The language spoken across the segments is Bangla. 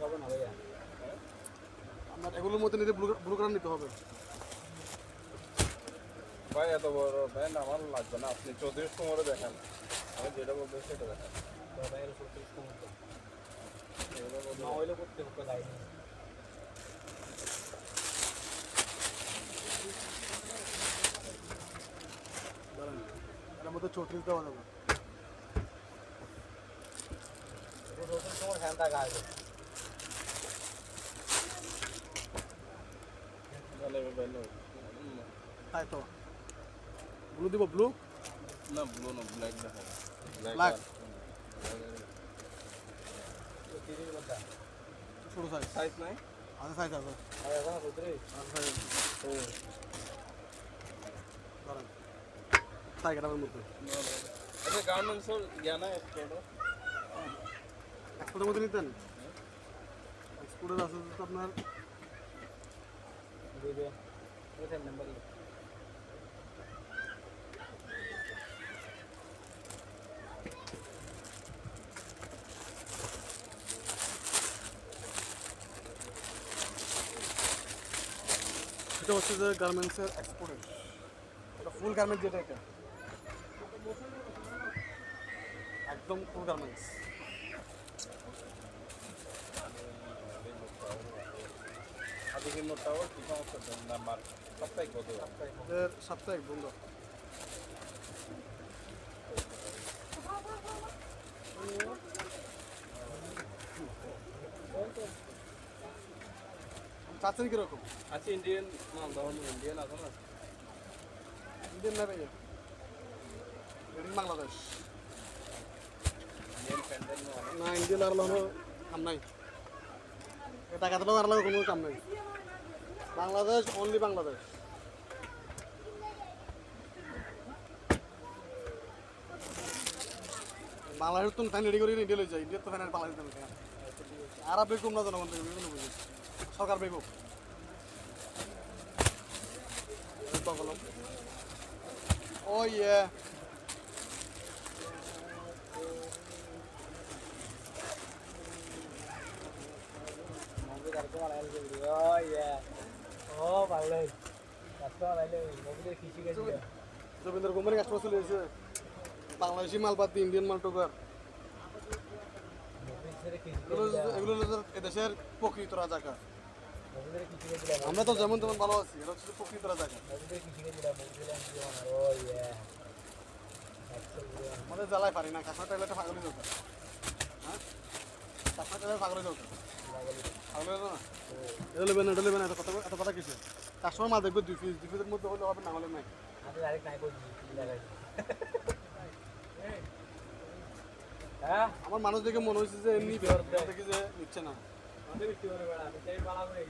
হবে না ভাইয়া, আপনার এগুলোর মধ্যে নিতে ব্লু কালার নিতে হবে। ভাই এত বড় ব্যান্ড আমার লাগবে না, আপনি 34 কোমরে দেখান, আমি যেটা বলতে সেটা দেখান। তো ভাইয়ের 34 কমে তো না হইলে করতে হবে লাইন। দাঁড়ান, এর মধ্যে 34 দেওয়া যাবে। এটা 34 সময় ফ্যান থাকা আছে। তাহলে ব্যান্ড তাই তো ব্লু দিব, ব্লু না, ব্লু না, ব্ল্যাক দেখান। ব্ল্যাক তো 30 ঘন্টা ছোটো সাইজ সাইজ নাই। আছে, সাইজ আছে। আর এখন 34 দাঁড়ান, তাই কেটামের মধ্যে আচ্ছা, গার্মেন্টসের জ্ঞান এক্সপোর্ট এক্সপোর্টের মধ্যে নিতেন। এক্সপোর্টের আছে তো আপনার দিবে এটা নাম্বার। এটা হচ্ছে যে গার্মেন্টসের এক্সপোর্টের, এটা ফুল গার্মেন্ট যেটা, এটা একদম ফুল গার্মেন্টস। আজকে নোটটাও কি সমস্যা নাম্বার সাপ্তাহিক কত? এদের সাপ্তাহিক বন্ধ। চাচ্ছেন কিরকম? আচ্ছা, ইন্ডিয়ান মাল ধরুন, ইন্ডিয়ান আছে না? ইন্ডিয়ান না ভাইয়া, made in Bangladesh. Indian pandal না, ইন্ডিয়ান আর হলো কাম নাই, টাকা দিলেও আর কোনো কাম নাই। বাংলাদেশ, অনলি বাংলাদেশ। বাংলাদেশের তো ফ্যান রেডি করে ইন্ডিয়া লই যায়, ইন্ডিয়ার তো ফ্যানের বাংলাদেশ দেবে কেন? আরব বেকুম না জনগণ থেকে বিভিন্ন বুঝি, সরকার বেকুম। ও ইয়ে মুভি করতে আলাইল যে ও ইয়া ও ভালো করতে আলাইল মুভি দেখি শিখেছি। রবীন্দ্র কোম্পানি কাস্টমার চলে এসেছে, বাংলাদেশি মাল বাদ দিয়ে ইন্ডিয়ান মাল টোকার। মুভি ছেড়ে কি এগুলো হলো এদেশের প্রকৃত রাজাকার। মুভি দেখে কি শিখেছিলাম। আমরা তো যেমন তেমন ভালো আছি, এটা হচ্ছে প্রকৃত রাজাকার। মুভি দেখে কি শিখেছিলাম। মুভি দেখে ও ইয়া আমাদের জ্বালায় পারি না, কাঁচা টাইলে পাগলি দরকার। হ্যাঁ, কাঁচা টাইলে পাগলি দরকার, পাগলি না। এটা নেবেন, এটা নেবেন, এত কথা কিছু কাস্টমার মাল দেখবে 2 পিসের মধ্যে হলে হবে, না হলে নাই। আমি ডাইরেক্ট নাই করছি লাগাই। হ্যাঁ আমার মানুষ দেখে মনে হয়েছে যে এমনি দেখি যে নিচ্ছে না। আমাদের বিক্রি করে বেড়া আমি চাই বালা করে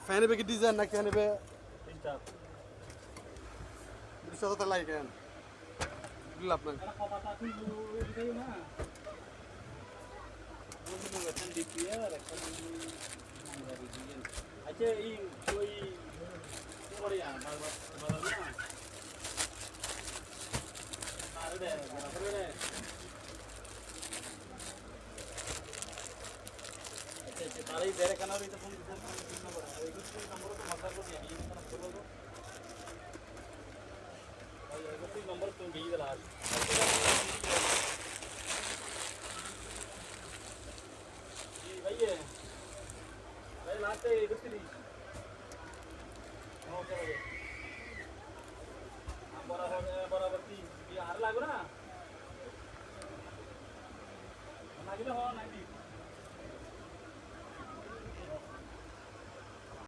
ফ্যান নেবে কি ডিজাইন না কে নেবে? তিনটা 20,000 লাগে কেন দিল আপনার? কথা তুই দিই না বন্ধু বেতন দিবি আর একটা নাম্বার দিবেন। আচ্ছা এই ওই পরে বারবার বারবার না আরে দে বরাবর রে। আচ্ছা আচ্ছা তারই বেরে কানার এটা ফোন দিতে নম্বর এই কিছু নম্বর তো মাথা করে এই নম্বর বলো ভাই এই কিছু নম্বর তুমি দিয়ে দিলা जी भैया भाई लाते कुछ नहीं ओके हम बराबर थी ये हार लागो ना लागले हो नाही